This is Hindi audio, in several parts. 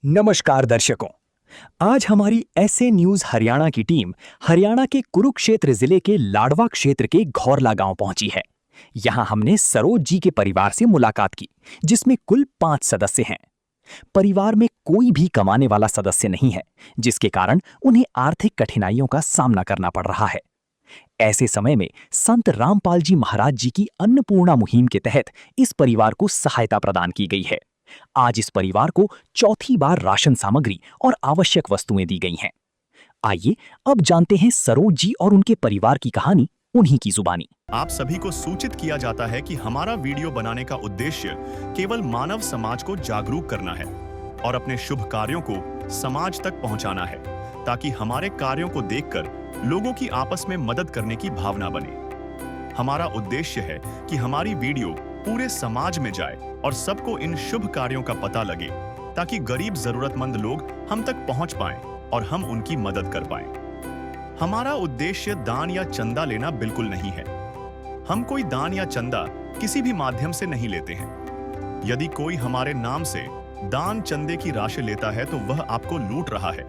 नमस्कार दर्शकों। आज हमारी ऐसे न्यूज हरियाणा की टीम हरियाणा के कुरुक्षेत्र जिले के लाडवा क्षेत्र के घौरला गांव पहुंची है। यहां हमने सरोज जी के परिवार से मुलाकात की, जिसमें कुल 5 सदस्य हैं। परिवार में कोई भी कमाने वाला सदस्य नहीं है, जिसके कारण उन्हें आर्थिक कठिनाइयों का सामना करना पड़ रहा है। ऐसे समय में संत रामपाल जी महाराज जी की अन्नपूर्णा मुहिम के तहत इस परिवार को सहायता प्रदान की गई है। आज इस परिवार को चौथी बार राशन सामग्री और आवश्यक वस्तुएं दी गई हैं। आइए अब जानते हैं सरोज जी और उनके परिवार की कहानी उन्हीं की जुबानी। आप सभी को सूचित किया जाता है कि हमारा वीडियो बनाने का उद्देश्य केवल मानव समाज को जागरूक करना है और अपने शुभ कार्यों को समाज तक पहुंचाना है, ताकि हमारे कार्यों को देखकर लोगों की आपस में मदद करने की भावना बने। हमारा उद्देश्य है कि हमारी वीडियो पूरे समाज में जाए और सबको इन शुभ कार्यों का पता लगे, ताकि गरीब जरूरतमंद लोग हम तक पहुंच पाएं और हम उनकी मदद कर पाएं। हमारा उद्देश्य दान या चंदा लेना बिल्कुल नहीं है। हम कोई दान या चंदा किसी भी माध्यम से नहीं लेते हैं। यदि कोई हमारे नाम से दान चंदे की राशि लेता है तो वह आपको लूट रहा है।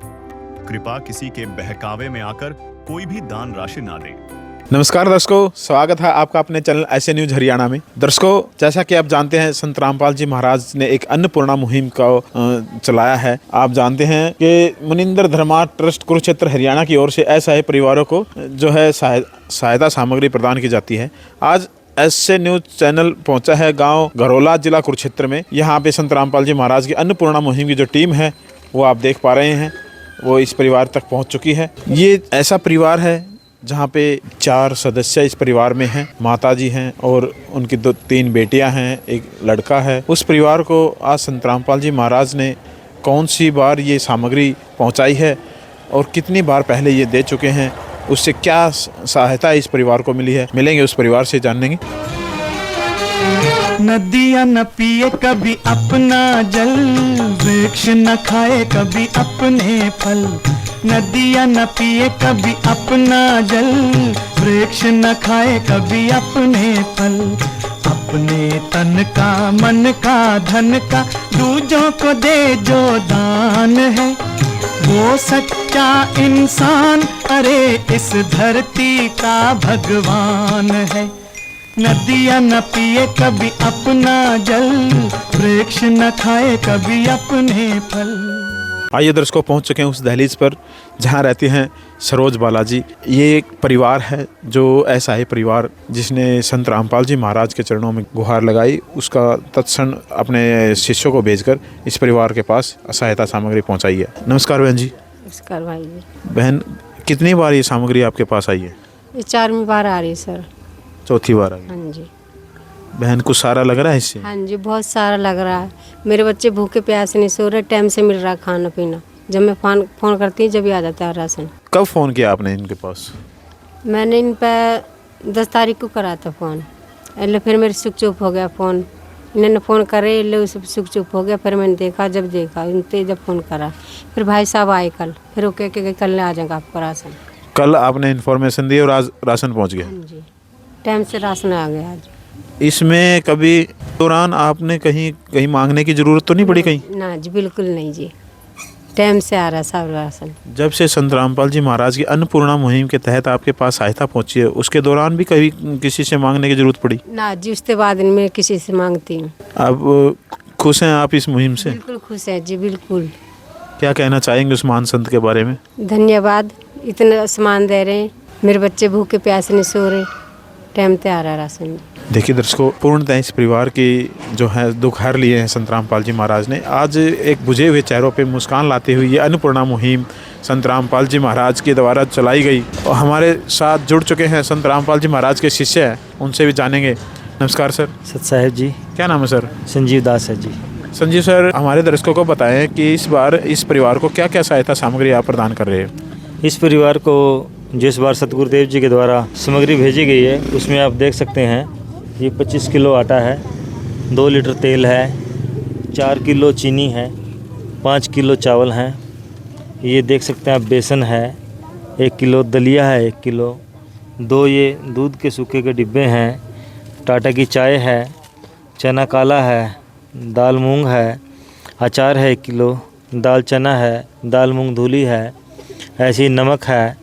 कृपया किसी के बहकावे में आकर कोई भी दान राशि ना दें। नमस्कार दर्शकों, स्वागत है आपका अपने चैनल ऐसे न्यूज हरियाणा में। दर्शकों, जैसा कि आप जानते हैं, संत रामपाल जी महाराज ने एक अन्नपूर्णा मुहिम का चलाया है। आप जानते हैं कि मुनिंदर धर्मा ट्रस्ट कुरुक्षेत्र हरियाणा की ओर से असहाय परिवारों को जो है सहायता सामग्री प्रदान की जाती है। आज ऐसे न्यूज चैनल पहुंचा है गांव घरोला, जिला कुरुक्षेत्र में। यहाँ पे संत रामपाल जी महाराज की अन्नपूर्णा मुहिम की जो टीम है वो आप देख पा रहे हैं, वो इस परिवार तक पहुँच चुकी है। ये ऐसा परिवार है जहाँ पे 4 सदस्य इस परिवार में हैं। माताजी हैं और उनकी 2-3 बेटियां हैं, एक लड़का है। उस परिवार को आज संत रामपाल जी महाराज ने कौन सी बार ये सामग्री पहुंचाई है और कितनी बार पहले ये दे चुके हैं, उससे क्या सहायता इस परिवार को मिली है, मिलेंगे उस परिवार से जानेंगे। नदियाँ न पिए कभी अपना जल, वृक्ष न खाए कभी अपने फल। नदियाँ न पिए कभी अपना जल, वृक्ष न खाए कभी अपने फल। अपने तन का, मन का, धन का दूजों को दे जो दान है, वो सच्चा इंसान, अरे इस धरती का भगवान है। नदियाँ न पिए कभी अपना जल, वृक्ष न खाए कभी अपने फल। आइए दर्शकों, पहुंच चुके हैं उस दहलीज पर जहां रहते हैं सरोज बालाजी। ये एक परिवार है जो ऐसा है परिवार जिसने संत रामपाल जी महाराज के चरणों में गुहार लगाई, उसका तत्क्षण अपने शिष्यों को भेजकर इस परिवार के पास सहायता सामग्री पहुंचाई है। नमस्कार बहन जी। नमस्कार भाई जी। बहन, कितनी बार ये सामग्री आपके पास आई है? ये 4वीं बार आ रही है सर। चौथी बार आई। हाँ जी। बहन, कुछ सारा लग रहा है इससे? हाँ जी, बहुत सारा लग रहा है। मेरे बच्चे भूखे प्यासे नहीं सो रहे, टाइम से मिल रहा है खाना पीना। जब मैं फ़ोन करती हूँ जब ही आ जाता है राशन। कब फ़ोन किया आपने इनके पास? मैंने इन पर 10 तारीख को करा था फ़ोन, इसलिए फिर मेरे सुख चुप हो गया फ़ोन। इन्होंने फ़ोन करे इसलिए सब सुख चुप हो गया। फिर मैंने देखा, जब इनते जब फ़ोन करा, फिर भाई साहब आए कल, फिर वो कह के कल आ जाएगा आपका राशन। कल आपने इन्फॉर्मेशन दी और आज राशन पहुँच गया? हाँ जी, टाइम से राशन आ गया आज। इसमें कभी दौरान आपने कहीं मांगने की जरूरत तो नहीं पड़ी कहीं? ना जी, बिल्कुल नहीं जी, टाइम से आ रहा है सब राशन। जब से संत रामपाल जी महाराज की अन्नपूर्णा मुहिम के तहत आपके पास सहायता पहुंची है, उसके दौरान भी कभी किसी से मांगने की जरूरत पड़ी? ना जी, उसके बाद मैं किसी से मांगती हूँ। अब खुश हैं आप इस मुहिम से? बिल्कुल खुश है जी, बिल्कुल। क्या कहना चाहेंगे उस महान संत के बारे में? धन्यवाद, इतना सामान दे रहे हैं। मेरे बच्चे भूखे प्यासे नहीं सो रहे, टाइम पे आ रहा है राशन। देखिए दर्शकों, पूर्णतः इस परिवार की जो है दुख हर लिए हैं संत रामपाल जी महाराज ने। आज एक बुझे हुए चेहरों पे मुस्कान लाते हुए ये अन्नपूर्णा मुहिम संत रामपाल जी महाराज के द्वारा चलाई गई और हमारे साथ जुड़ चुके हैं संत रामपाल जी महाराज के शिष्य हैं, उनसे भी जानेंगे। नमस्कार सर। सत साहेब जी। क्या नाम है सर? संजीव दास है जी। संजीव सर, हमारे दर्शकों को बताएं कि इस बार इस परिवार को क्या क्या सहायता सामग्री आप प्रदान कर रहे हैं? इस परिवार को जिस बार सतगुरुदेव जी के द्वारा सामग्री भेजी गई है, उसमें आप देख सकते हैं ये 25 किलो आटा है, 2 लीटर तेल है, 4 किलो चीनी है, 5 किलो चावल हैं, ये देख सकते हैं आप बेसन है, 1 किलो दलिया है, 1 किलो, 2 ये दूध के सूखे के डिब्बे हैं, टाटा की चाय है, चना काला है, दाल मूंग है, अचार है 1 किलो, दाल चना है, दाल मूंग धुली है, ऐसे ही नमक है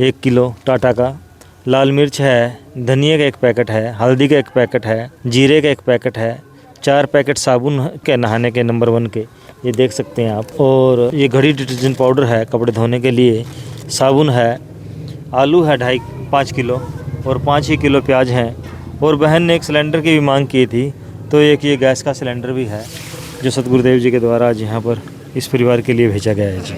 1 किलो टाटा का, लाल मिर्च है, धनिया का 1 पैकेट है, हल्दी का 1 पैकेट है, जीरे का 1 पैकेट है, 4 पैकेट साबुन के नहाने के नंबर 1 के, ये देख सकते हैं आप। और ये घड़ी डिटर्जेंट पाउडर है कपड़े धोने के लिए, साबुन है, आलू है 5 किलो और 5 ही किलो प्याज हैं। और बहन ने एक सिलेंडर की भी मांग की थी, तो एक ये गैस का सिलेंडर भी है जो सतगुरुदेव जी के द्वारा आज यहाँ पर इस परिवार के लिए भेजा गया है जी।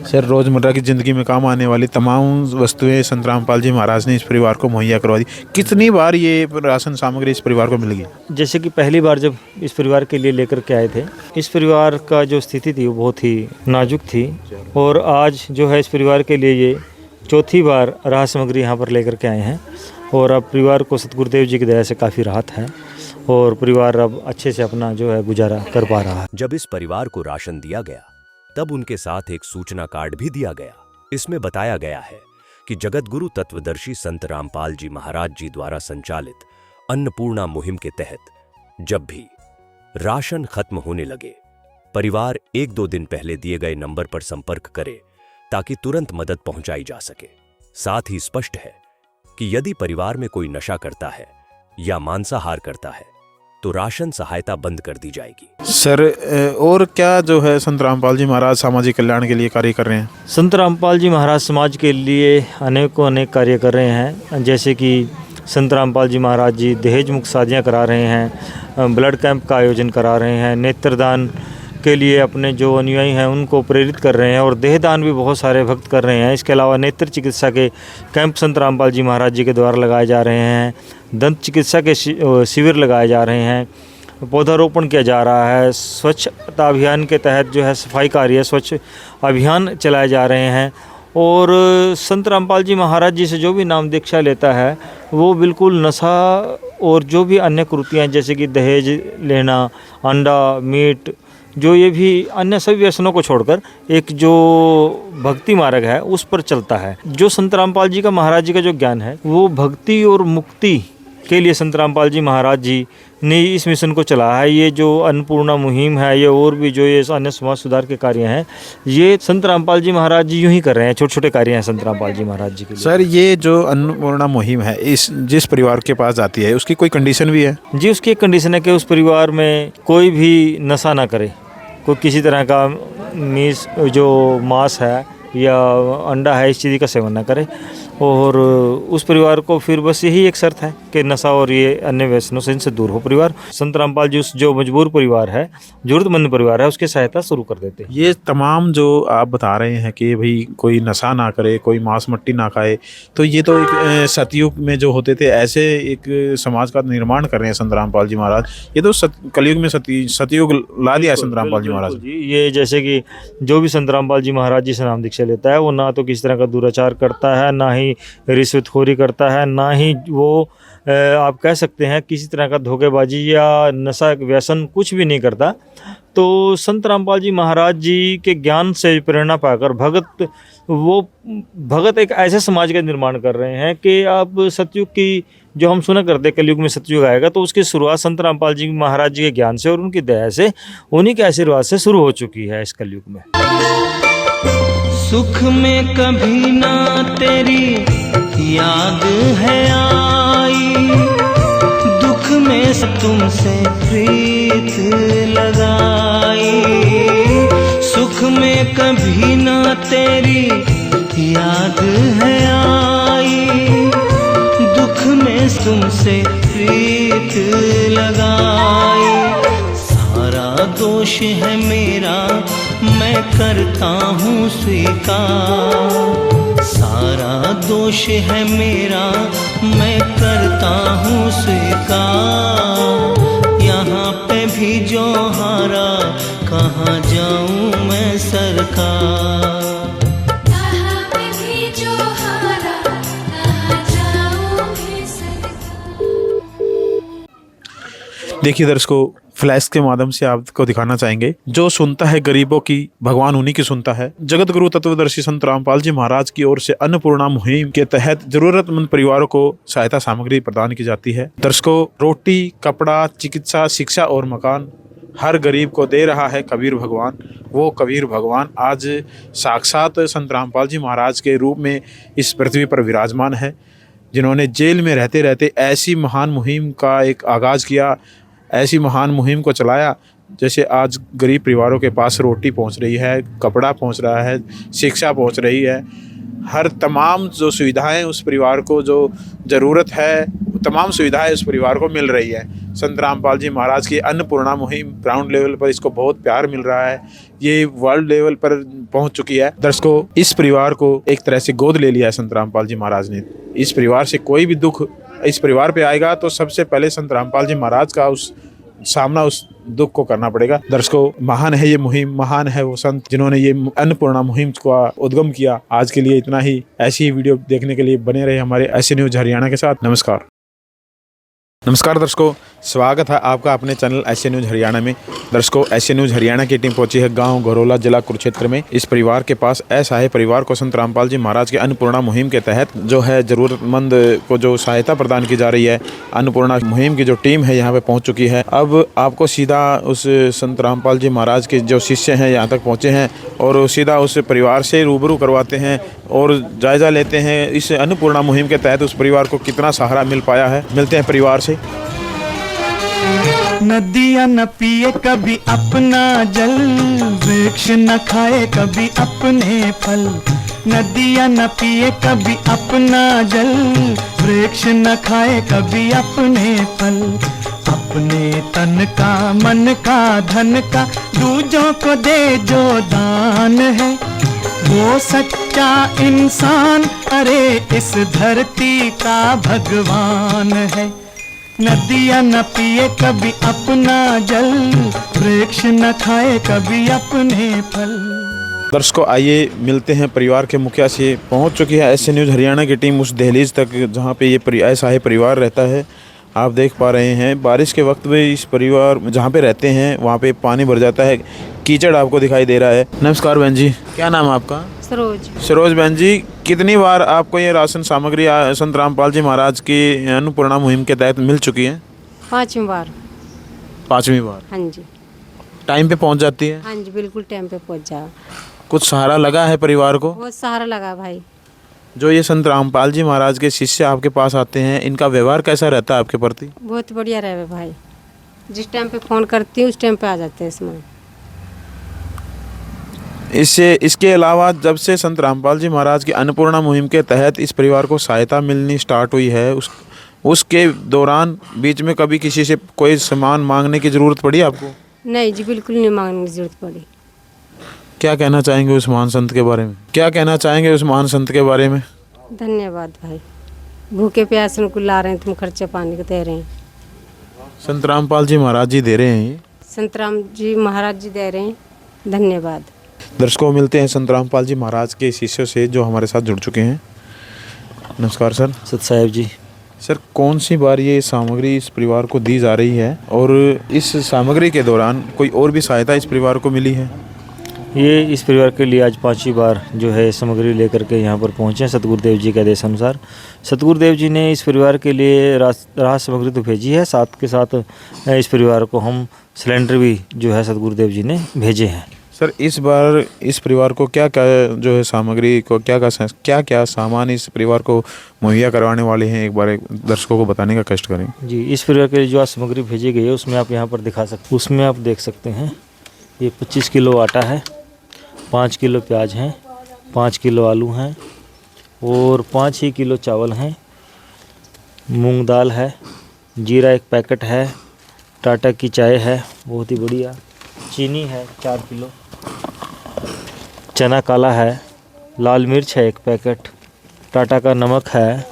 सर, रोज़मर्रा की ज़िंदगी में काम आने वाली तमाम वस्तुएं संत रामपाल जी महाराज ने इस परिवार को मुहैया करवा दी। कितनी बार ये राशन सामग्री इस परिवार को मिल गई? जैसे कि पहली बार जब इस परिवार के लिए लेकर के आए थे, इस परिवार का जो स्थिति थी वो बहुत ही नाजुक थी, और आज जो है इस परिवार के लिए ये चौथी बार राहत सामग्री यहाँ पर लेकर के आए हैं। और अब परिवार को सतगुरुदेव जी की दया से काफ़ी राहत है और परिवार अब अच्छे से अपना जो है गुजारा कर पा रहा है। जब इस परिवार को राशन दिया गया तब उनके साथ एक सूचना कार्ड भी दिया गया। इसमें बताया गया है कि जगतगुरु तत्वदर्शी संत रामपाल जी महाराज जी द्वारा संचालित अन्नपूर्णा मुहिम के तहत जब भी राशन खत्म होने लगे, परिवार 1-2 दिन पहले दिए गए नंबर पर संपर्क करे ताकि तुरंत मदद पहुंचाई जा सके। साथ ही स्पष्ट है कि यदि परिवार में कोई नशा करता है या मांसाहार करता है तो राशन सहायता बंद कर दी जाएगी। सर, और क्या जो है संत रामपाल जी महाराज सामाजिक कल्याण के लिए कार्य कर रहे हैं? संत रामपाल जी महाराज समाज के लिए अनेक कार्य कर रहे हैं। जैसे कि संत रामपाल जी महाराज जी दहेज मुक्त शादियाँ करा रहे हैं, ब्लड कैंप का आयोजन करा रहे हैं, नेत्रदान के लिए अपने जो अनुयायी हैं उनको प्रेरित कर रहे हैं, और देहदान भी बहुत सारे भक्त कर रहे हैं। इसके अलावा नेत्र चिकित्सा के कैंप संत रामपाल जी महाराज जी के द्वारा लगाए जा रहे हैं, दंत चिकित्सा के शिविर लगाए जा रहे हैं, पौधारोपण किया जा रहा है, स्वच्छता अभियान के तहत जो है सफाई कार्य स्वच्छ अभियान चलाए जा रहे हैं। और संत रामपाल जी महाराज जी से जो भी नाम दीक्षा लेता है वो बिल्कुल नशा और जो भी अन्य कुरीतियाँ जैसे कि दहेज लेना, अंडा, मीट, जो ये भी अन्य सभी व्यसनों को छोड़कर एक जो भक्ति मार्ग है उस पर चलता है। जो संत रामपाल जी का महाराज जी का जो ज्ञान है वो भक्ति और मुक्ति के लिए संत रामपाल जी महाराज जी ने इस मिशन को चलाया है। ये जो अन्नपूर्णा मुहिम है, ये और भी जो ये अन्य समाज सुधार के कार्य हैं, ये संत रामपाल जी महाराज जी यूं ही कर रहे हैं। छोटे छोटे कार्य हैं संत रामपाल जी महाराज जी के लिए। सर, ये जो अन्नपूर्णा मुहिम है इस जिस परिवार के पास आती है उसकी कोई कंडीशन भी है? जी, उसकी एक कंडीशन है कि उस परिवार में कोई भी नशा ना करे, कोई किसी तरह का जो मांस है या अंडा है इस चीज़ का सेवन ना करे। और उस परिवार को फिर बस यही एक शर्त है कि नशा और ये अन्य व्यसनों से इनसे दूर हो परिवार। संत रामपाल जी उस जो मजबूर परिवार है, जरूरतमंद परिवार है, उसकी सहायता शुरू कर देते हैं। ये तमाम जो आप बता रहे हैं कि भाई कोई नशा ना करे, कोई मांस मट्टी ना खाए, तो ये तो एक सतयुग में जो होते थे ऐसे एक समाज का निर्माण कर रहे हैं संत रामपाल जी महाराज। ये तो कलयुग में सतयुग ला दिया है संत रामपाल जी महाराज जी। ये जैसे कि जो भी संत रामपाल जी महाराज जी से नाम दीक्षा लेता है वो ना तो किसी तरह का दुराचार करता है, ना ही रिश्वतखोरी करता है, ना ही वो आप कह सकते हैं किसी तरह का धोखेबाजी या नशा व्यसन कुछ भी नहीं करता। तो संत रामपाल जी महाराज जी के ज्ञान से प्रेरणा पाकर भगत एक ऐसे समाज का निर्माण कर रहे हैं कि अब सतयुग की जो हम सुना करते कलयुग में सतयुग आएगा, तो उसकी शुरुआत संत रामपाल जी महाराज जी के ज्ञान से और उनकी दया से, उन्हीं के आशीर्वाद से शुरू हो चुकी है इस कलयुग में। सुख में कभी ना तेरी याद है आई, दुख में तुमसे प्रीत लगाई। सुख में कभी ना तेरी याद है आई, दुख में तुमसे प्रीत लगाई। सारा दोष है मेरा मैं करता हूँ स्वीकार, सारा दोष है मेरा मैं करता हूँ स्वीकार। यहाँ पे भी जो हारा कहाँ जाऊँ मैं सरकार। देखिए दर्शकों, फ्लैश के माध्यम से आपको दिखाना चाहेंगे, जो सुनता है गरीबों की भगवान उन्हीं की सुनता है। जगत गुरु तत्वदर्शी संत रामपाल जी महाराज की ओर से अन्नपूर्णा मुहिम के तहत जरूरतमंद परिवारों को सहायता सामग्री प्रदान की जाती है। दर्शकों, रोटी, कपड़ा, चिकित्सा, शिक्षा और मकान हर गरीब को दे रहा है कबीर भगवान। वो कबीर भगवान आज साक्षात संत रामपाल जी महाराज के रूप में इस पृथ्वी पर विराजमान है, जिन्होंने जेल में रहते रहते ऐसी महान मुहिम का एक आगाज़ किया, ऐसी महान मुहिम को चलाया, जैसे आज गरीब परिवारों के पास रोटी पहुंच रही है, कपड़ा पहुंच रहा है, शिक्षा पहुंच रही है। हर तमाम जो सुविधाएं उस परिवार को जो ज़रूरत है, तमाम सुविधाएं उस परिवार को मिल रही है। संत रामपाल जी महाराज की अन्नपूर्णा मुहिम ग्राउंड लेवल पर इसको बहुत प्यार मिल रहा है, ये वर्ल्ड लेवल पर पहुंच चुकी है। दर्शकों, इस परिवार को एक तरह से गोद ले लिया है संत रामपाल जी महाराज ने। इस परिवार से कोई भी दुख इस परिवार पे आएगा तो सबसे पहले संत रामपाल जी महाराज का उस दुख को करना पड़ेगा। दर्शकों, महान है ये मुहिम, महान है वो संत जिन्होंने ये अन्नपूर्णा मुहिम का उद्गम किया। आज के लिए इतना ही। ऐसी ही वीडियो देखने के लिए बने रहे हमारे ऐसे न्यूज़ हरियाणा के साथ। नमस्कार। नमस्कार दर्शकों, स्वागत है आपका अपने चैनल ऐसे न्यूज़ हरियाणा में। दर्शकों, ऐसे न्यूज़ हरियाणा की टीम पहुंची है गांव घरोला, जिला कुरुक्षेत्र में। इस परिवार के पास असहाय परिवार को संत रामपाल जी महाराज के अन्नपूर्णा मुहिम के तहत जो है ज़रूरतमंद को जो सहायता प्रदान की जा रही है, अन्नपूर्णा मुहिम की जो टीम है यहाँ पे पहुँच चुकी है। अब आपको सीधा उस संत रामपाल जी महाराज के जो शिष्य हैं यहाँ तक पहुँचे हैं और सीधा उस परिवार से रूबरू करवाते हैं और जायज़ा लेते हैं इस अन्नपूर्णा मुहिम के तहत उस परिवार को कितना सहारा मिल पाया है। मिलते हैं परिवार से। नदियाँ न पिए कभी अपना जल, वृक्ष न खाए कभी अपने फल। नदियाँ न पिए कभी अपना जल, वृक्ष न खाए कभी अपने फल। अपने तन का, मन का, धन का दूजों को दे जो दान है, वो सच्चा इंसान, अरे इस धरती का भगवान है। नदियाँ न पिए कभी अपना जल, वृक्ष न खाए कभी अपने फल। दर्शकों, आइए मिलते हैं परिवार के मुखिया से। पहुंच चुकी है ऐसे न्यूज़ हरियाणा की टीम उस दहलीज तक जहां पे ये असहाय परिवार रहता है। आप देख पा रहे हैं बारिश के वक्त में इस परिवार जहां पे रहते हैं वहां पे पानी भर जाता है, कीचड़ आपको दिखाई दे रहा है। नमस्कार बहन जी, क्या नाम है आपका? सरोज। सरोज बहन जी, कितनी बार आपको ये राशन सामग्री संत रामपाल जी महाराज की अन्नपूर्णा मुहिम के तहत मिल चुकी है? 5वीं बार। 5वीं बार? हाँ जी। टाइम पे पहुंच जाती है? हाँ जी, बिल्कुल टाइम पे पहुंच जाओ। कुछ सहारा लगा है परिवार को? बहुत सहारा लगा भाई। जो ये संत रामपाल जी महाराज के शिष्य आपके पास आते हैं, इनका व्यवहार कैसा रहता है आपके प्रति? बहुत बढ़िया रहे भाई, जिस टाइम पे फ़ोन करती हूँ उस टाइम पे आ जाते हैं इसमें। इसके अलावा जब से संत रामपाल जी महाराज की अन्नपूर्णा मुहिम के तहत इस परिवार को सहायता मिलनी स्टार्ट हुई है, उसके दौरान बीच में कभी किसी से कोई सामान मांगने की ज़रूरत पड़ी आपको? नहीं जी, बिल्कुल नहीं मांगने की ज़रूरत पड़ी। क्या कहना चाहेंगे उस महान संत के बारे में? क्या कहना चाहेंगे उस महान संत के बारे में? धन्यवाद भाई, भूखे प्यासे को ला रहे हैं, तुम खर्चे पानी को दे रहे हैं। संत रामपाल जी महाराज जी दे रहे हैं ये? संत राम जी महाराज जी दे रहे हैं, धन्यवाद। दर्शकों, मिलते हैं संत रामपाल जी महाराज के शिष्यों से जो हमारे साथ जुड़ चुके हैं। नमस्कार सर। साहेब जी। सर, कौन सी बार ये सामग्री इस परिवार को दी जा रही है और इस सामग्री के दौरान कोई और भी सहायता इस परिवार को मिली है? ये इस परिवार के लिए आज 5वीं बार जो है सामग्री लेकर के यहाँ पर पहुँचे हैं सतगुरुदेव जी के आदेश अनुसार। सतगुरुदेव जी ने इस परिवार के लिए राहत सामग्री तो भेजी है, साथ के साथ इस परिवार को हम सिलेंडर भी जो है सतगुरुदेव जी ने भेजे हैं। सर, इस बार इस परिवार को क्या क्या जो है सामग्री को क्या क्या सामान इस परिवार को मुहैया करवाने वाले हैं, एक बार दर्शकों को बताने का कष्ट करें। जी, इस परिवार के लिए जो आज सामग्री भेजी गई है उसमें आप यहाँ पर दिखा सकते, उसमें आप देख सकते हैं ये 25 किलो आटा है, 5 किलो प्याज हैं, 5 किलो आलू हैं और 5 ही किलो चावल हैं, मूंग दाल है, जीरा 1 पैकेट है, टाटा की चाय है बहुत ही बढ़िया, चीनी है 4 किलो, चना काला है, लाल मिर्च है 1 पैकेट, टाटा का नमक है,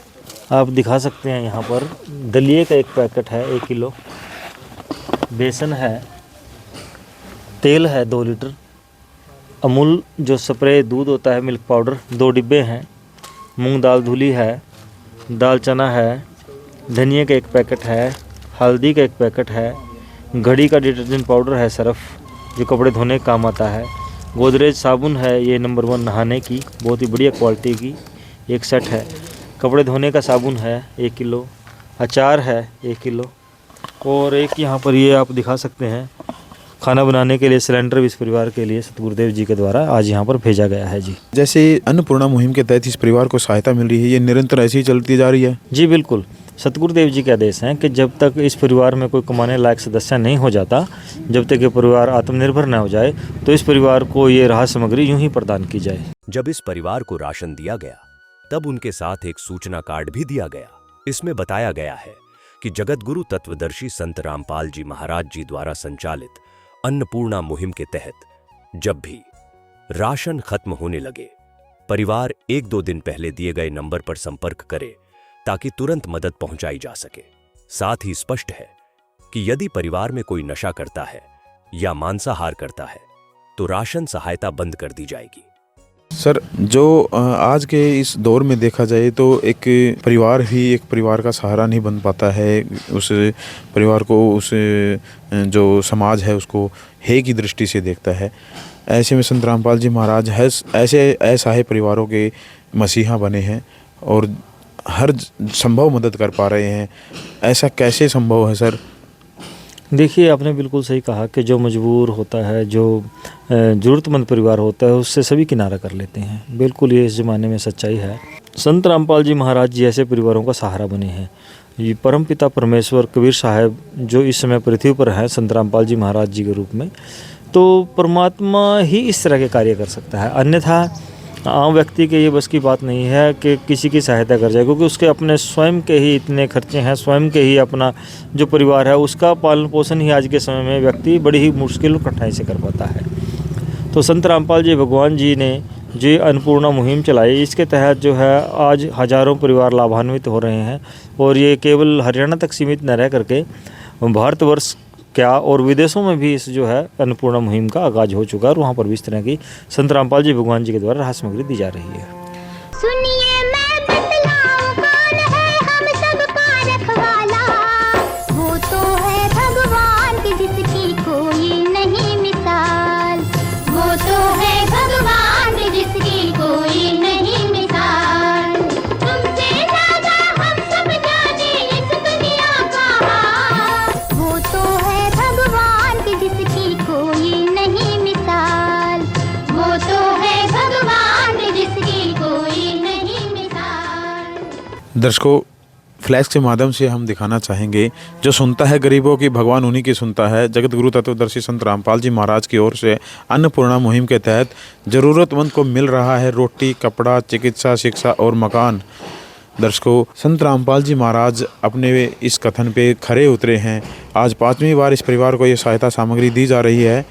आप दिखा सकते हैं यहाँ पर दलिए का 1 पैकेट है 1 किलो, बेसन है, तेल है 2 लीटर, अमूल जो स्प्रे दूध होता है मिल्क पाउडर 2 डिब्बे हैं, मूंग दाल धुली है, दाल चना है, धनिया का 1 पैकेट है, हल्दी का 1 पैकेट है, घड़ी का डिटर्जेंट पाउडर है, सर्फ जो कपड़े धोने का काम आता है, गोदरेज साबुन है ये नंबर 1 नहाने की बहुत ही बढ़िया क्वालिटी की 1 सेट है, कपड़े धोने का साबुन है 1 किलो, अचार है 1 किलो और एक यहाँ पर ये आप दिखा सकते हैं खाना बनाने के लिए सिलेंडर भी इस परिवार के लिए सतगुरुदेव जी के द्वारा आज यहाँ पर भेजा गया है जी। जैसे अन्नपूर्णा मुहिम के तहत इस परिवार को सहायता मिल रही है, ये निरंतर ऐसी ही चलती जा रही है? जी बिल्कुल, सतगुरुदेव जी के आदेश हैं कि जब तक इस परिवार में कोई कमाने लायक सदस्य नहीं हो जाता, जब तक ये परिवार आत्मनिर्भर न हो जाए, तो इस परिवार को ये राहत सामग्री यूं ही प्रदान की जाए। जब इस परिवार को राशन दिया गया तब उनके साथ एक सूचना कार्ड भी दिया गया। इसमें बताया गया है कि जगतगुरु तत्वदर्शी संत रामपाल जी महाराज जी द्वारा संचालित अन्नपूर्णा मुहिम के तहत जब भी राशन खत्म होने लगे, परिवार 1-2 दिन पहले दिए गए नंबर पर संपर्क करे ताकि तुरंत मदद पहुंचाई जा सके। साथ ही स्पष्ट है कि यदि परिवार में कोई नशा करता है या मांसाहार करता है तो राशन सहायता बंद कर दी जाएगी। सर, जो आज के इस दौर में देखा जाए तो एक परिवार ही एक परिवार का सहारा नहीं बन पाता है। उस परिवार को उस जो समाज है उसको हे की दृष्टि से देखता है। ऐसे में संत रामपाल जी महाराज है ऐसे असहाय परिवारों के मसीहा बने हैं और हर संभव मदद कर पा रहे हैं। ऐसा कैसे संभव है सर? देखिए, आपने बिल्कुल सही कहा कि जो मजबूर होता है, जो ज़रूरतमंद परिवार होता है, उससे सभी किनारा कर लेते हैं। बिल्कुल ये इस ज़माने में सच्चाई है। संत रामपाल जी महाराज जी ऐसे परिवारों का सहारा बने हैं। ये परमपिता परमेश्वर कबीर साहब जो इस समय पृथ्वी पर हैं संत रामपाल जी महाराज जी के रूप में, तो परमात्मा ही इस तरह के कार्य कर सकता है। अन्यथा आम व्यक्ति के ये बस की बात नहीं है कि किसी की सहायता कर जाए, क्योंकि उसके अपने स्वयं के ही इतने खर्चे हैं, स्वयं के ही अपना जो परिवार है उसका पालन पोषण ही आज के समय में व्यक्ति बड़ी ही मुश्किल और कठिनाई से कर पाता है। तो संत रामपाल जी भगवान जी ने जो अन्नपूर्णा मुहिम चलाई, इसके तहत जो है आज हज़ारों परिवार लाभान्वित हो रहे हैं और ये केवल हरियाणा तक सीमित न रह करके भारतवर्ष क्या और विदेशों में भी इस जो है अन्नपूर्णा मुहिम का आगाज हो चुका है और वहाँ पर भी इस तरह की संत रामपाल जी भगवान जी के द्वारा राहत सामग्री दी जा रही है। सुनिए मैं बतलाऊं कौन है हम सब का रखवाला, वो तो है भगवान की जिसकी कोई नहीं मिसाल, वो तो है भगवान की जिसकी कोई नहीं मिसाल। तुमसे ज्यादा हम सब जाने इस दुनिया का हाल, वो तो है भगवान की जिसकी कोई नहीं मिसाल, वो तो है भगवान की जिसकी कोई नहीं मिसाल। दर्शकों, फ्लैश के माध्यम से हम दिखाना चाहेंगे, जो सुनता है गरीबों की भगवान उन्हीं की सुनता है। जगत गुरु तत्वदर्शी संत रामपाल जी महाराज की ओर से अन्नपूर्णा मुहिम के तहत ज़रूरतमंद को मिल रहा है रोटी, कपड़ा, चिकित्सा, शिक्षा और मकान। दर्शकों, संत रामपाल जी महाराज अपने इस कथन पे खरे उतरे हैं। आज 5वीं बार इस परिवार को ये सहायता सामग्री दी जा रही है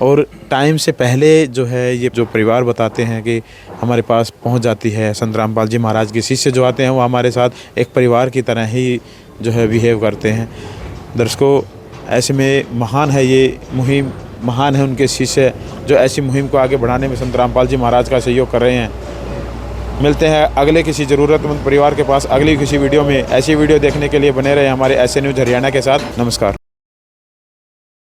और टाइम से पहले जो है ये जो परिवार बताते हैं कि हमारे पास पहुंच जाती है। संत रामपाल जी महाराज के शिष्य जो आते हैं वो हमारे साथ एक परिवार की तरह ही जो है बिहेव करते हैं। दर्शकों, ऐसे में महान है ये मुहिम, महान है उनके शिष्य जो ऐसी मुहिम को आगे बढ़ाने में संत रामपाल जी महाराज का सहयोग कर रहे हैं। मिलते हैं अगले किसी ज़रूरतमंद परिवार के पास अगली किसी वीडियो में। ऐसी वीडियो देखने के लिए बने रहे हमारे ऐसे न्यूज़ हरियाणा के साथ। नमस्कार।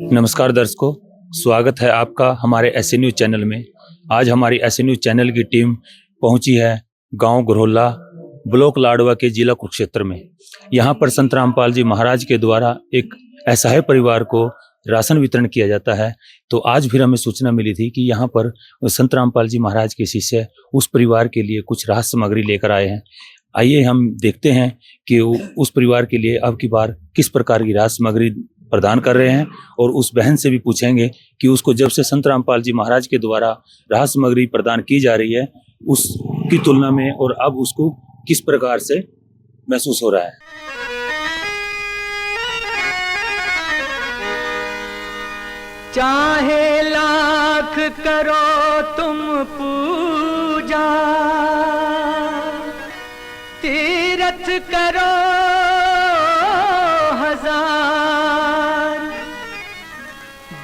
नमस्कार दर्शकों, स्वागत है आपका हमारे ऐसे न्यूज़ चैनल में। आज हमारी ऐसे न्यूज़ चैनल की टीम पहुंची है गांव घरोला, ब्लॉक लाडवा के जिला कुरुक्षेत्र में। यहां पर संत रामपाल जी महाराज के द्वारा एक असहाय परिवार को राशन वितरण किया जाता है। तो आज फिर हमें सूचना मिली थी कि यहाँ पर संत रामपाल जी महाराज के शिष्य उस परिवार के लिए कुछ राहत सामग्री लेकर आए हैं। आइए हम देखते हैं कि उस परिवार के लिए अब की बार किस प्रकार की राहत सामग्री प्रदान कर रहे हैं और उस बहन से भी पूछेंगे कि उसको जब से संत रामपाल जी महाराज के द्वारा राहत सामग्री प्रदान की जा रही है उसकी तुलना में और अब उसको किस प्रकार से महसूस हो रहा है। चाहे लाख करो तुम पूजा, तीरथ करो हजार,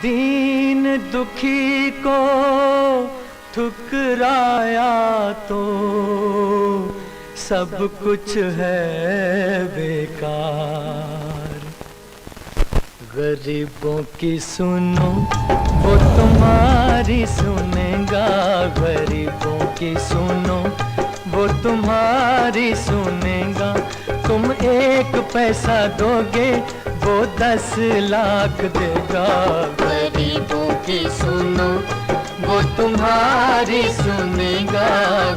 दीन दुखी को ठुकराया तो सब कुछ है बेकार। गरीबों की सुनो वो तुम्हारी सुनेगा, गरीबों की सुनो वो तुम्हारी सुनेगा। तुम एक पैसा दोगे वो 10 लाख देगा। गरीबों की सुनो वो तुम्हारी सुनेगा,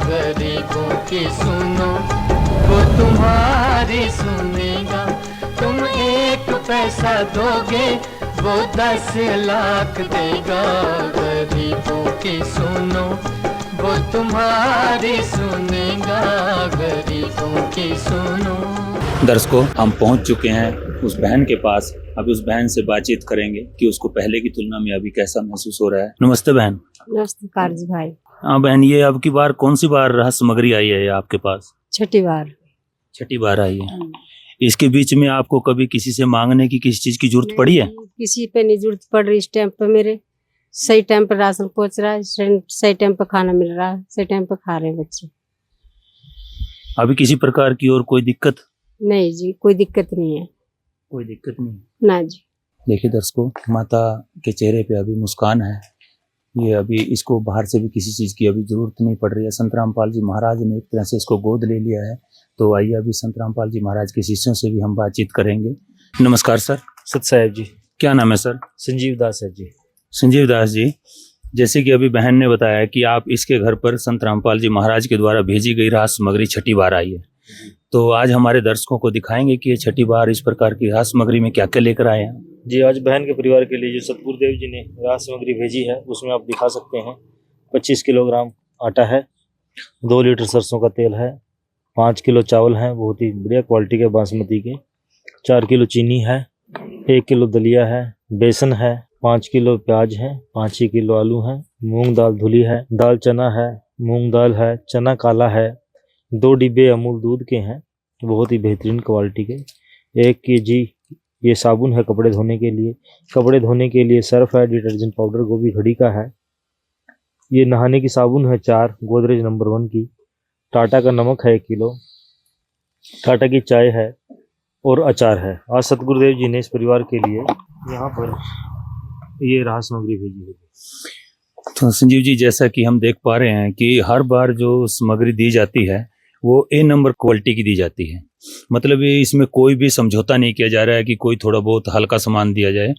गरीबों की सुनो वो तुम्हारी सुनेगा। तुम 1 पैसा दोगे वो 10 लाख देगा। गरीबों की सुनो वो तुम्हारी सुनेगा, गरीबों की सुनो। दर्शकों, हम पहुंच चुके हैं उस बहन के पास। अभी उस बहन से बातचीत करेंगे कि उसको पहले की तुलना में अभी कैसा महसूस हो रहा है। नमस्ते बहन। नमस्कार जी भाई। हाँ बहन, ये अब की बार कौन सी बार राहत सामग्री आई है आपके पास? छठी बार। छठी बार आई है। इसके बीच में आपको कभी किसी से मांगने की किसी चीज की जरूरत पड़ी है? किसी पे नहीं जरूरत पड़ रही। इस टाइम पे मेरे सही टाइम पर राशन पहुंच रहा है, सही टाइम पर खाना मिल रहा है, सही टाइम पर खा रहे हैं बच्चे। अभी किसी प्रकार की और कोई दिक्कत? नहीं जी, कोई दिक्कत नहीं है। कोई दिक्कत नहीं। ना जी। देखिए दर्शकों, माता के चेहरे पे अभी मुस्कान है। ये अभी इसको बाहर से भी किसी चीज़ की अभी ज़रूरत नहीं पड़ रही है। संत रामपाल जी महाराज ने एक तरह से इसको गोद ले लिया है। तो आइए अभी संत रामपाल जी महाराज के शिष्यों से भी हम बातचीत करेंगे। नमस्कार सर। सत साहेब जी। क्या नाम है सर? संजीव दास है जी। संजीव दास जी, जैसे कि अभी बहन ने बताया कि आप इसके घर पर संत रामपाल जी महाराज के द्वारा भेजी गई राहत सामग्री छठी बार आई है। तो आज हमारे दर्शकों को दिखाएंगे कि ये छठी बार इस प्रकार की राहत सामग्री में क्या क्या लेकर आए हैं। जी, आज बहन के परिवार के लिए जो सतगुरुदेव जी ने राहत सामग्री भेजी है उसमें आप दिखा सकते हैं 25 किलोग्राम आटा है, 2 लीटर सरसों का तेल है, 5 किलो चावल हैं बहुत ही बढ़िया क्वालिटी के बासमती के, 4 किलो चीनी है, 1 किलो दलिया है, बेसन है, 5 किलो प्याज है, 5 ही किलो आलू है, मूंग दाल धुली है, दाल चना है, मूंग दाल है, चना काला है, 2 डिब्बे अमूल दूध के हैं बहुत ही बेहतरीन क्वालिटी के, 1 केजी ये साबुन है कपड़े धोने के लिए, कपड़े धोने के लिए सर्फ है, डिटर्जेंट पाउडर गोभी घड़ी का है, ये नहाने की साबुन है 4 गोदरेज नंबर 1 की, टाटा का नमक है 1 किलो, टाटा की चाय है और अचार है। आज सतगुरुदेव जी ने इस परिवार के लिए यहाँ पर ये राहत सामग्री भेजी है। तो संजीव जी, जैसा कि हम देख पा रहे हैं कि हर बार जो सामग्री दी जाती है वो ए नंबर क्वालिटी की दी जाती है। मतलब ये इसमें कोई भी समझौता नहीं किया जा रहा है कि कोई थोड़ा बहुत हल्का सामान दिया जाए।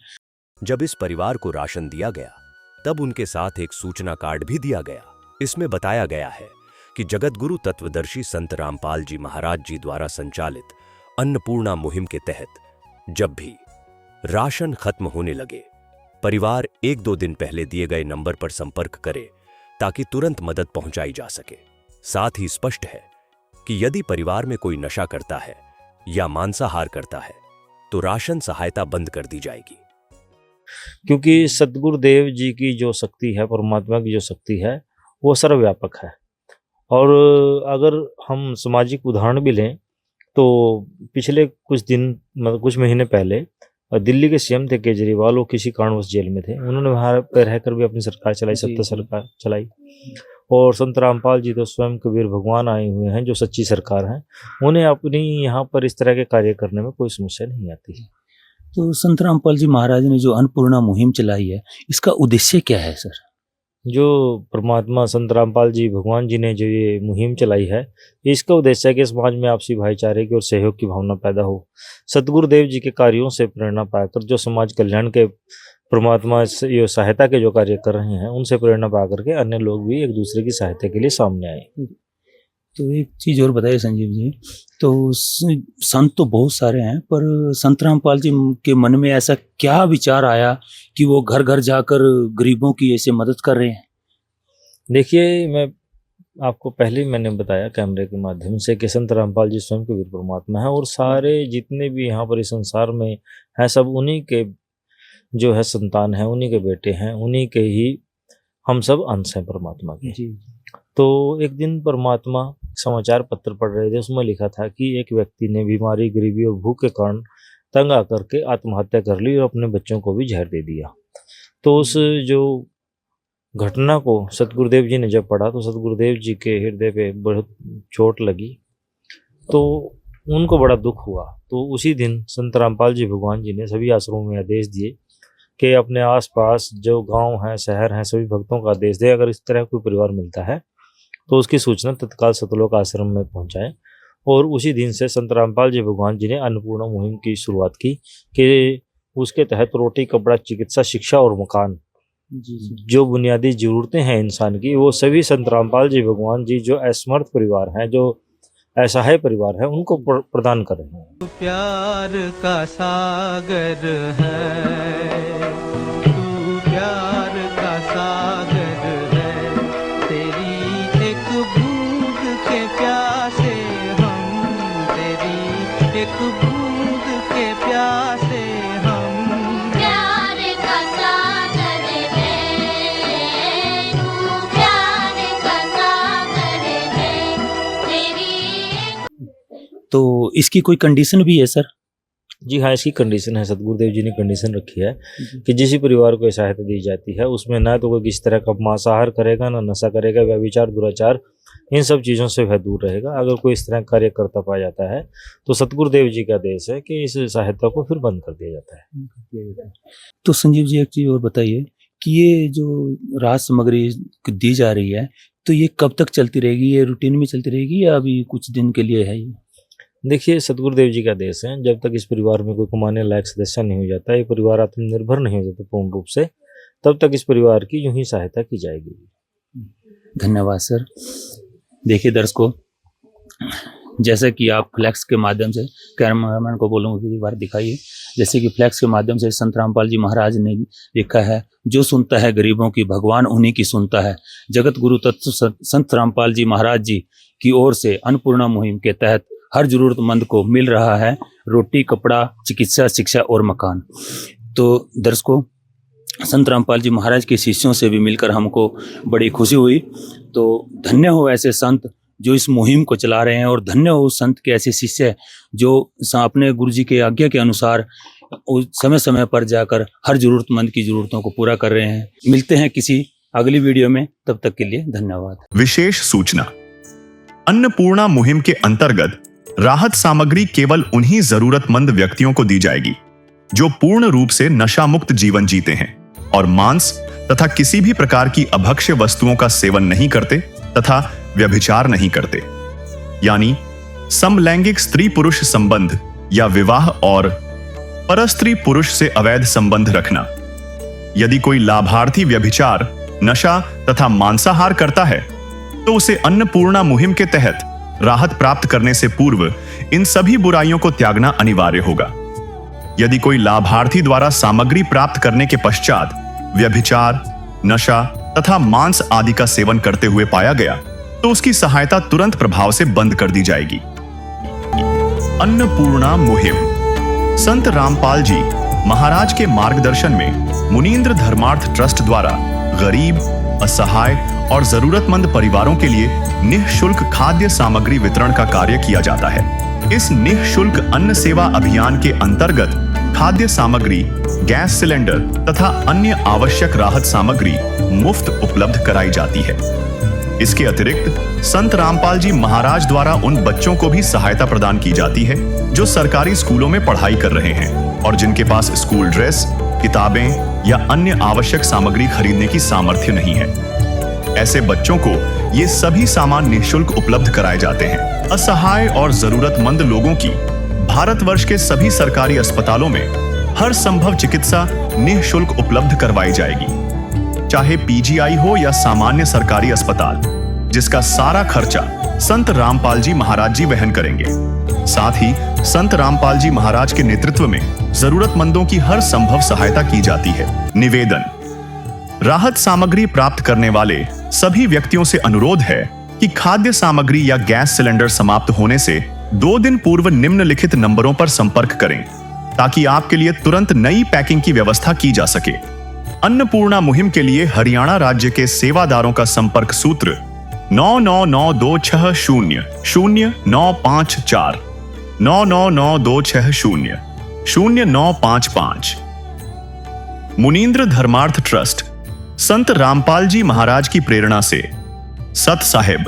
जब इस परिवार को राशन दिया गया तब उनके साथ एक सूचना कार्ड भी दिया गया। इसमें बताया गया है कि जगतगुरु तत्वदर्शी संत रामपाल जी महाराज जी द्वारा संचालित अन्नपूर्णा मुहिम के तहत जब भी राशन खत्म होने लगे, परिवार 1-2 दिन पहले दिए गए नंबर पर संपर्क करे ताकि तुरंत मदद पहुंचाई जा सके। साथ ही स्पष्ट है कि यदि परिवार में कोई नशा करता है या मांसाहार करता है तो राशन सहायता बंद कर दी जाएगी। क्योंकि सतगुरुदेव जी की जो शक्ति है, परमात्मा की जो शक्ति है वो सर्वव्यापक है। और अगर हम सामाजिक उदाहरण भी लें तो पिछले कुछ दिन मतलब कुछ महीने पहले दिल्ली के सीएम थे केजरीवाल, वो किसी कारणवश जेल में थे। उन्होंने वहाँ पर रहकर भी अपनी सरकार चलाई, सत्ता सरकार चलाई। और संत रामपाल जी तो स्वयं कबीर भगवान आए हुए हैं जो सच्ची सरकार हैं, उन्हें अपनी यहाँ पर इस तरह के कार्य करने में कोई समस्या नहीं आती। तो संत रामपाल जी महाराज ने जो अन्नपूर्णा मुहिम चलाई है, इसका उद्देश्य क्या है सर? जो परमात्मा संत रामपाल जी भगवान जी ने जो ये मुहिम चलाई है, इसका उद्देश्य है कि समाज में आपसी भाईचारे की और सहयोग की भावना पैदा हो। सतगुरुदेव जी के कार्यों से प्रेरणा पाकर जो समाज कल्याण के परमात्मा ये सहायता के जो कार्य कर रहे हैं, उनसे प्रेरणा पा करके अन्य लोग भी एक दूसरे की सहायता के लिए सामने आए। तो एक चीज़ और बताइए संजीव जी, तो संत तो बहुत सारे हैं, पर संत रामपाल जी के मन में ऐसा क्या विचार आया कि वो घर घर जाकर गरीबों की ऐसे मदद कर रहे हैं? देखिए, मैं आपको पहले ही मैंने बताया कैमरे के माध्यम से कि संत रामपाल जी स्वयं कबीर परमात्मा है और सारे जितने भी यहाँ पर इस संसार में हैं सब उन्हीं के जो है संतान हैं, उन्हीं के बेटे हैं, उन्हीं के ही हम सब अंश हैं परमात्मा के। जी। तो एक दिन परमात्मा समाचार पत्र पढ़ रहे थे, उसमें लिखा था कि एक व्यक्ति ने बीमारी, गरीबी और भूख के कारण तंग आकर के आत्महत्या कर ली और अपने बच्चों को भी जहर दे दिया। तो उस जो घटना को सतगुरुदेव जी ने जब पढ़ा तो सतगुरुदेव जी के हृदय पे बहुत चोट लगी, तो उनको बड़ा दुख हुआ। तो उसी दिन संत रामपाल जी भगवान जी ने सभी आश्रमों में आदेश दिए कि अपने आसपास जो गांव हैं, शहर हैं, सभी भक्तों का आदेश दे, अगर इस तरह कोई परिवार मिलता है तो उसकी सूचना तत्काल सतलोक आश्रम में पहुंचाएं और उसी दिन से संत रामपाल जी भगवान जी ने अन्नपूर्णा मुहिम की शुरुआत की कि उसके तहत रोटी, कपड़ा, चिकित्सा, शिक्षा और मकान, जो बुनियादी ज़रूरतें हैं इंसान की, वो सभी संत रामपाल जी भगवान जी जो असमर्थ परिवार हैं, जो असहाय परिवार है, उनको प्रदान कर रहे हैं। प्यार का सागर है, तू प्यार का सागर है, तेरी एक बूंद के प्यासे हम, तेरी एक बूंद के प्यासे हम। प्यार का सागर है, तू प्यार का सागर है, तेरी। तो इसकी कोई कंडीशन भी है सर? जी हाँ, इसकी कंडीशन है, सतगुरुदेव जी ने कंडीशन रखी है कि जिस परिवार को सहायता दी जाती है उसमें ना तो कोई किसी तरह का मांसाहार करेगा, ना नशा करेगा, व्यभिचार, दुराचार, इन सब चीज़ों से वह दूर रहेगा। अगर कोई इस तरह कार्य करता पाया जाता है तो सतगुरुदेव जी का आदेश है कि इस सहायता को फिर बंद कर दिया जाता है। तो संजीव जी एक चीज़ और बताइए कि ये जो राहत सामग्री दी जा रही है तो ये कब तक चलती रहेगी? ये रूटीन में चलती रहेगी या अभी कुछ दिन के लिए है ये? देखिए, सतगुरुदेव जी का आदेश है, जब तक इस परिवार में कोई कमाने लायक सदस्य नहीं हो जाता, ये परिवार आत्मनिर्भर नहीं हो जाता पूर्ण रूप से, तब तक इस परिवार की यूं ही सहायता की जाएगी। धन्यवाद सर। देखिए दर्शकों, जैसे कि आप फ्लैक्स के माध्यम से, कैमरामैन को बोलूँगा कि बार दिखाइए, जैसे कि फ्लैक्स के माध्यम से संत रामपाल जी महाराज ने लिखा है, जो सुनता है गरीबों की भगवान उन्हीं की सुनता है। जगत गुरु तत्व संत रामपाल जी महाराज जी की ओर से अन्नपूर्णा मुहिम के तहत हर जरूरतमंद को मिल रहा है रोटी, कपड़ा, चिकित्सा, शिक्षा और मकान। तो दर्शकों, संत रामपाल जी महाराज के शिष्यों से भी मिलकर हमको बड़ी खुशी हुई। तो धन्य हो ऐसे संत जो इस मुहिम को चला रहे हैं, और धन्य हो संत के ऐसे शिष्य जो अपने गुरु जी के आज्ञा के अनुसार समय समय पर जाकर हर जरूरतमंद की जरूरतों को पूरा कर रहे हैं। मिलते हैं किसी अगली वीडियो में, तब तक के लिए धन्यवाद। विशेष सूचना, अन्नपूर्णा मुहिम के अंतर्गत राहत सामग्री केवल उन्हीं जरूरतमंद व्यक्तियों को दी जाएगी जो पूर्ण रूप से नशा मुक्त जीवन जीते हैं और मांस तथा किसी भी प्रकार की अभक्ष्य वस्तुओं का सेवन नहीं करते तथा व्यभिचार नहीं करते, यानी समलैंगिक स्त्री पुरुष संबंध या विवाह और परस्त्री पुरुष से अवैध संबंध रखना। यदि कोई लाभार्थी व्यभिचार, नशा तथा मांसाहार करता है तो उसे अन्नपूर्णा मुहिम के तहत राहत प्राप्त करने से पूर्व इन सभी बुराइयों को त्यागना अनिवार्य होगा। यदि कोई लाभार्थी द्वारा सामग्री प्राप्त करने के पश्चात व्यभिचार, नशा तथा मांस आदि का सेवन करते हुए पाया गया तो उसकी सहायता तुरंत प्रभाव से बंद कर दी जाएगी। अन्नपूर्णा मुहिम संत रामपाल जी महाराज के मार्गदर्शन में मुनींद्र धर्मार्थ ट्रस्ट द्वारा गरीब, असहाय और जरूरतमंद परिवारों के लिए निःशुल्क खाद्य सामग्री वितरण का कार्य किया जाता है। इस निःशुल्क अन्न सेवा अभियान के अंतर्गत खाद्य सामग्री, गैस सिलेंडर तथा अन्य आवश्यक राहत सामग्री मुफ्त उपलब्ध कराई जाती है। इसके अतिरिक्त संत रामपाल जी महाराज द्वारा उन बच्चों को भी सहायता प्रदान की जाती है जो सरकारी स्कूलों में पढ़ाई कर रहे हैं और जिनके पास स्कूल ड्रेस, किताबें या अन्य आवश्यक सामग्री खरीदने की सामर्थ्य नहीं है। ऐसे बच्चों को ये सभी सामान निःशुल्क उपलब्ध कराए जाते हैं। असहाय और जरूरतमंद लोगों की भारतवर्ष के सभी सरकारी अस्पतालों में हर संभव चिकित्सा निःशुल्क उपलब्ध करवाई जाएगी, चाहे पीजीआई हो या सामान्य सरकारी अस्पताल, जिसका सारा खर्चा संत रामपाल जी महाराज जी वहन करेंगे। साथ ही संत रामपाल जी महाराज के नेतृत्व में जरूरतमंदों की हर संभव सहायता की जाती है। निवेदन, राहत सामग्री प्राप्त करने वाले सभी व्यक्तियों से अनुरोध है कि खाद्य सामग्री या गैस सिलेंडर समाप्त होने से 2 दिन पूर्व निम्नलिखित नंबरों पर संपर्क करें ताकि आपके लिए तुरंत नई पैकिंग की व्यवस्था की जा सके। अन्नपूर्णा मुहिम के लिए हरियाणा राज्य के सेवादारों का संपर्क सूत्र 9992600954 9992600955। मुनींद्र धर्मार्थ ट्रस्ट संत रामपाल जी महाराज की प्रेरणा से सत साहिब